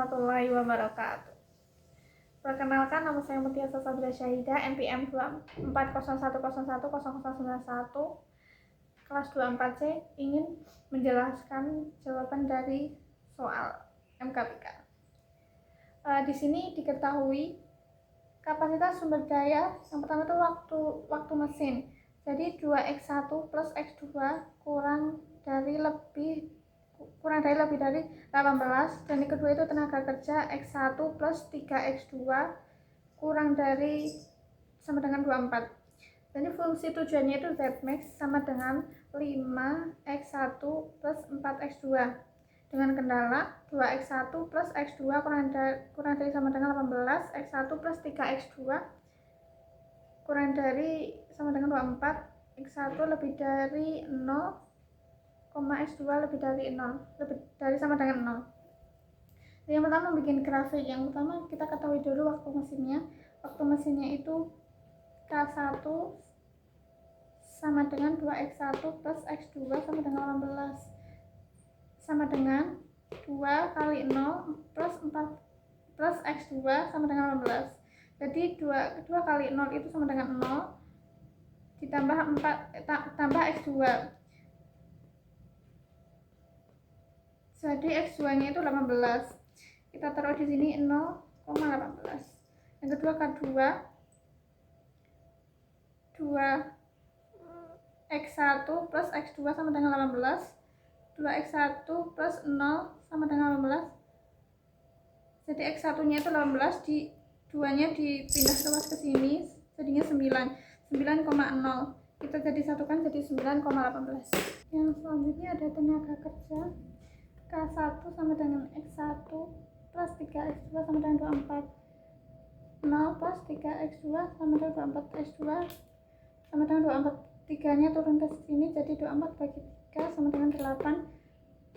warahmatullahi wabarakatuh. Perkenalkan, nama saya Mutia Sabila Syahida, NPM 2401010091, kelas 24C, ingin menjelaskan jawaban dari soal MKBK. Di sini diketahui kapasitas sumber daya yang pertama itu waktu mesin. Jadi 2x1 plus x2 kurang dari lebih dari 18, dan yang kedua itu tenaga kerja x1 plus 3x2 kurang dari sama dengan 24. Jadi fungsi tujuannya itu Zmax sama dengan 5x1 plus 4x2 dengan kendala 2x1 plus x2 kurang dari sama dengan 18, x1 plus 3x2 kurang dari sama dengan 24, x1 lebih dari 0, x2 lebih dari 0, lebih dari sama dengan 0. Yang pertama bikin grafik. Yang pertama kita ketahui dulu waktu mesinnya. Waktu mesinnya itu K1 sama dengan 2x1 plus x2 sama dengan 18 sama dengan 2 kali 0 plus 4 plus x2 sama dengan 18. Jadi 2 kali 0 itu sama dengan 0 ditambah 4 tambah x2. Jadi x2 nya itu 18. Kita taruh di sini 0,18. Yang kedua K2 2x1 plus x2 sama dengan 18. 2x1 plus 0 sama dengan 18. Jadi x1 nya itu 18, di 2 nya dipindah terus ke sini jadinya 9,0. Kita jadi satukan jadi 9,18. Yang selanjutnya ada tenaga kerja. K1 sama dengan X1 plus 3X2 sama dengan 24. 0 plus 3X2 sama dengan 24. X2 sama dengan 24. 3 nya turun ke sini jadi 24 bagi 3 sama dengan 8.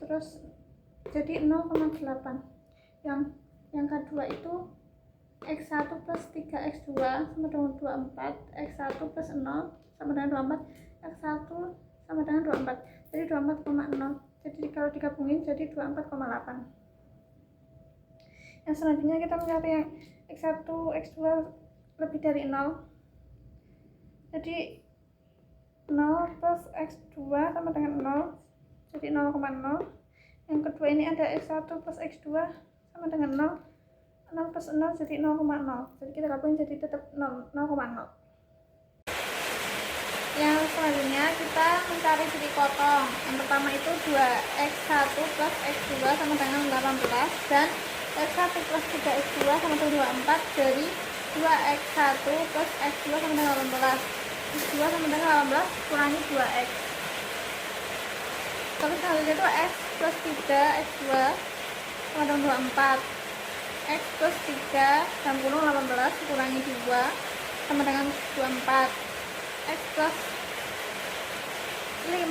Terus jadi 0,8. Yang kedua itu X1 plus 3X2 sama dengan 24. X1 plus 0 sama dengan 24. X1 sama dengan 24. Jadi 24,0. Jadi kalau digabungin jadi 24,8. Yang selanjutnya kita mencari yang x1, x2 lebih dari 0. Jadi 0 plus x2 sama dengan 0, jadi 0,0. Yang kedua ini ada x1 plus x2 sama dengan 0. 0 plus 0 jadi 0,0. Jadi kita gabungin jadi tetap 0,0. Yang selanjutnya kita mencari segi potong. Yang pertama itu 2x1 plus x2 sama dengan 18 dan x1 plus 3x2 sama dengan 24 dari 2x1 plus x2 sama dengan 18. x2 sama dengan 18 kurangi 2x. Terus selanjutnya itu x plus 3x2 sama dengan 24. X plus 3 dan kurung 18 kurangi 2 sama dengan 24. X plus 4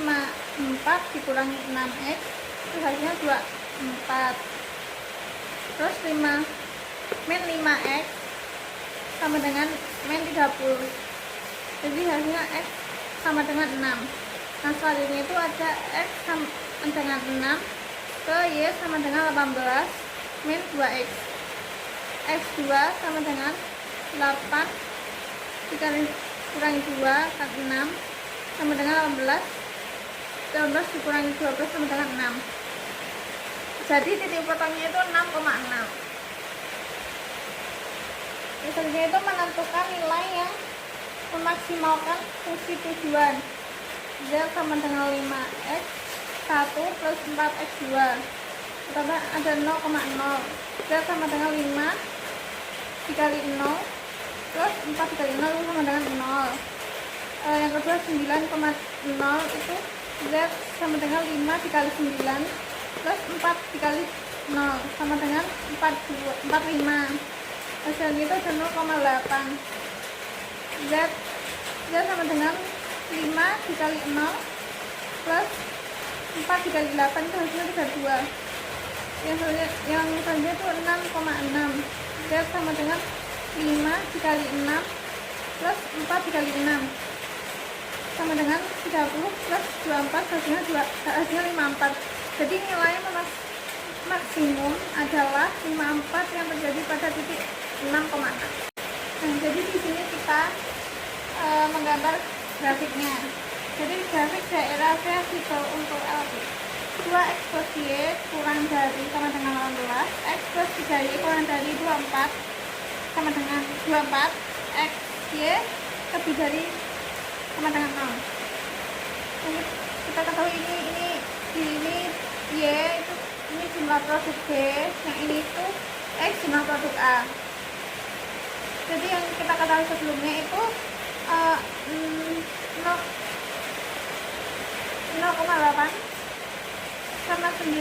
dikurangi 6x itu hasilnya 24. Terus min 5x sama dengan min 30, jadi hasilnya x sama dengan 6. Nah selanjutnya itu ada x sama dengan 6 ke y sama dengan 18 min 2x. X2 sama dengan 8 dikali kurangi 2 kan 6 sama dengan 18 dikurangi 12 sama dengan 6. Jadi titik potongnya itu 6,6. Selanjutnya itu menentukan nilai yang memaksimalkan fungsi tujuan. Z sama dengan 5x 1 plus 4x2. Pertama ada 0,0. Z sama dengan 5 dikali 0 plus 4 dikali 0 itu sama dengan 0. Yang kedua 9,0 itu Z sama dengan 5 dikali 9 plus 4 dikali 0 sama dengan 45. Hasilnya itu ada 0,8. Z sama dengan 5 dikali 0 plus 4 dikali 8 itu hasilnya 32. Yang selanjutnya itu 6,6. Z sama dengan 5 dikali 6 plus 4 dikali 6 sama dengan 30 plus 24 hasilnya 54. Jadi nilainya maksimum adalah 54 yang terjadi pada titik 6,6. Nah, jadi di sini kita menggambar grafiknya. Jadi grafik daerah visible untuk LB 2x plus y kurang dari sama dengan 18, x plus 3y kurang dari 24 sama dengan 24, x y lebih dari sama dengan 0. Ini kita ketahui ini y itu ini jumlah produk B, yang ini itu x jumlah produk A. Jadi yang kita ketahui sebelumnya itu 0,8 sama 9,0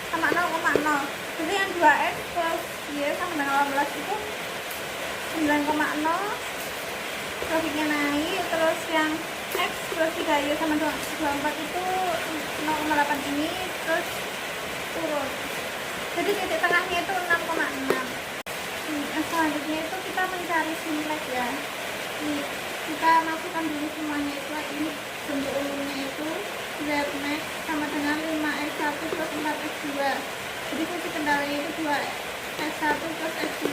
sama 0,0. Jadi yang 2x plus y sama dengan 18 itu 9,0, grafiknya naik. Terus yang x plus 3y sama 24 itu 0,8 ini terus turun. Jadi titik tengahnya itu 6,6. Selanjutnya itu kita mencari simulek ya. Ini kita masukkan dulu semuanya itu. Ini bentuk umumnya itu z-max sama dengan 5x1 plus 4x2. Jadi fungsi kendalanya itu 2x1 plus x2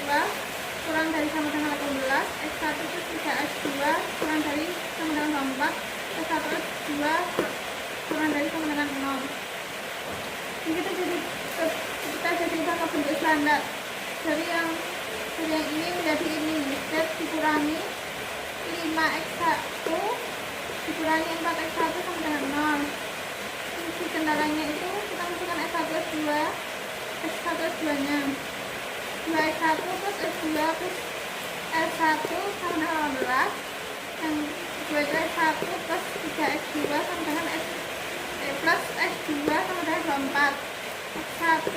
kurang dari sama dengan 18, x1 plus 3x2 kurang dari sama dengan 24, x1 plus 2 kurang dari sama dengan 0. Ini kita jadi bakal bentuk standar. Dari yang ini menjadi ini, z dikurangi 5x1 dikurangi 4x1 sama dengan 0. Fungsi kendalanya itu kita masukkan x1 plus 2 nya 2x1 plus x2 plus x1 sama dengan 18, yang 2 itu x1 plus 3x2 sama dengan plus x2 sama dengan 24, x1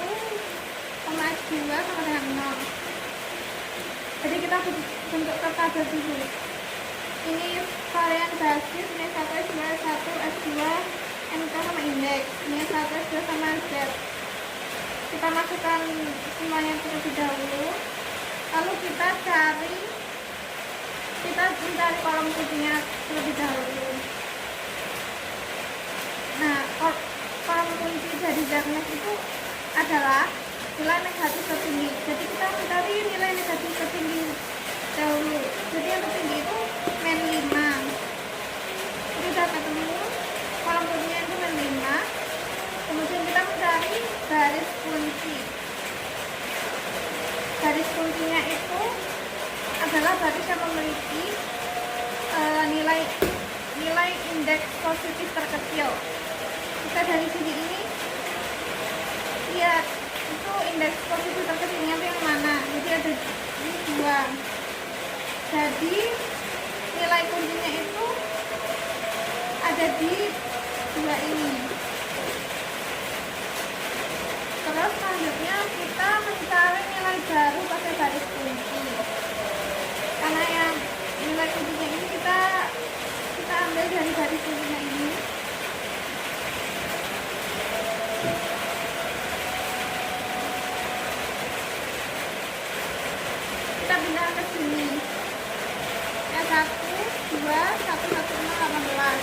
sama x2 sama dengan 0. Jadi kita bentuk terkadar dulu. Ini varian basis, ini 1 x2 x2 MK sama indeks, ini 1 x2 sama z. Kita masukkan semuanya terlebih dahulu, lalu kita mencari kolom kuncinya terlebih dahulu. Nah, kolom kunci dari z-max itu adalah nilai negatif tertinggi. Jadi kita mencari nilai negatif tertinggi dahulu. Jadi yang tertinggi itu min 5. Jadi sudah ketemu kolom kuncinya itu min 5. Kemudian kita mencari garis kunci. Garis kuncinya itu adalah garis yang memiliki nilai indeks positif terkecil. Kita dari sini ini lihat itu indeks positif terkecilnya itu yang mana. Jadi ada ini 2. Jadi nilai kuncinya itu ada di 2 ini. Terus selanjutnya kita mencari nilai baru pada garis kunci. Karena yang nilai kuncinya ini kita ambil dari garis kuncinya ini. Kita pindah ke sini. S1, 2, 1, 1, 0, 18.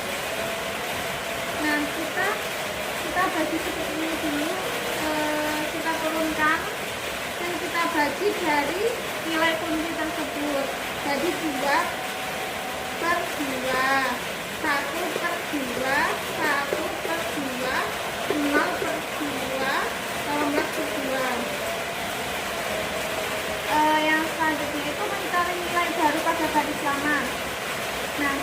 Nah, kita bagi seperti ini dulu. Kita turunkan dan kita bagi dari nilai kunci tersebut. Jadi 2 per 2, 1 per 2, 1 per 2, 0 per 2, 18 per 2. Yang selanjutnya itu mencari nilai baru pada garis lama. Nah,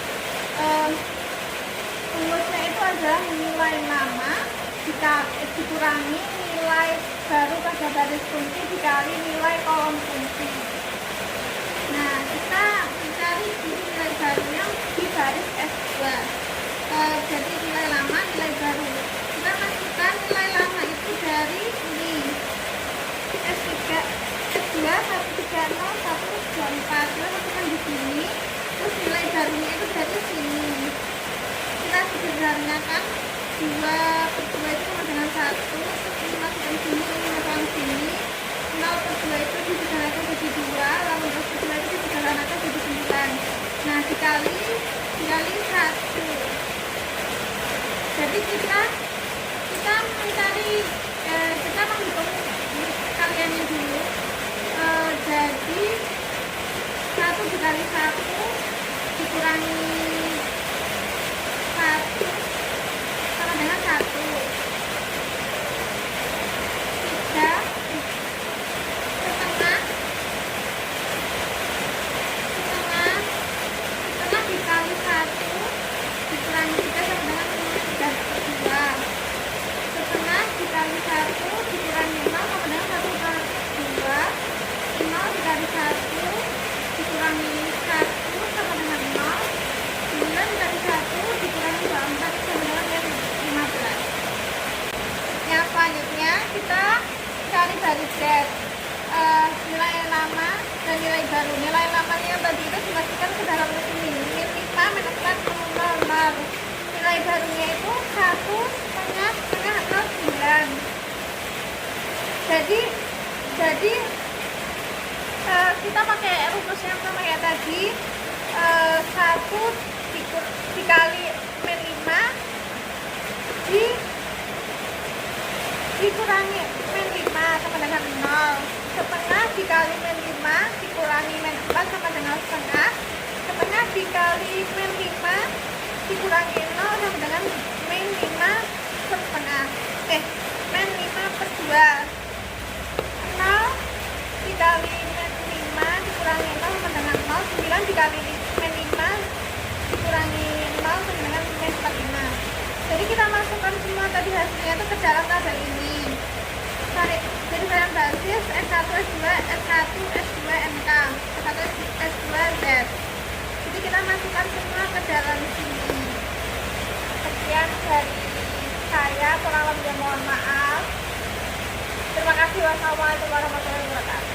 rumusnya itu adalah nilai lama dikurangi nilai baru pada garis kunci dikali nilai kolom kunci. Nah, kita mencari nilai barunya di garis S2. Jadi nilai lama, nilai baru. Kita masukkan nilai lama itu dari ini S3, S2, 130, 124. Kita masukkan di sini. Terus nilai barunya itu dari sini. Kita sederhanakan 2 per 2 itu sama dengan 1. Ini masukkan sini, ini masukkan sini. 0 per 2 itu disederhanakan jadi 2. Lalu 2 per 2 itu disederhanakan jadi 9. Nah, dikali 1. Jadi kita mencari kita menghitung kaliannya dulu. Jadi 1 dikali 1 dikurangi 1 sama dengan 1. 3 setengah dikali 1 dikurangi 3 sama dengan 3/2. Setengah dikali 1 dikurangi 0 sama dengan 1/2. 0 dikali 1 dikurangi 1 sama dengan 0. 9 dikali 1 dikurangi 24 sama dengan 15. Yang selanjutnya kita cari baris Z, nilai lama dan nilai baru. Nilai lamanya tadi itu dimasukkan ke dalam rumus ini, min 5 minus 4 0. Nilai barunya itu 1 setengah 9. Jadi kita pakai rumus yang sama ya tadi. 1 dikali min 5 dikurangi min 5 sama dengan 0. Setengah dikali min 5 dikurangi min 4 sama dengan setengah. Setengah dikali min 5 dikurangi 0 sama dengan min 5 setengah. Min 5/2. 0 dikali min 5 dikurangi 0 sama dengan 0. 9 dikali min 5 dikurangi 0 sama dengan min 45. Jadi kita masukkan semua tadi hasilnya itu ke dalam tabel ini. Jadi varian basis S1, S2, S1, S2, NK, S1, S2, Z. Jadi kita masukkan semua ke dalam sini. Sekian dari saya, kurang lebihnya mohon maaf. Terima kasih. Wassalamualaikum warahmatullahi wabarakatuh.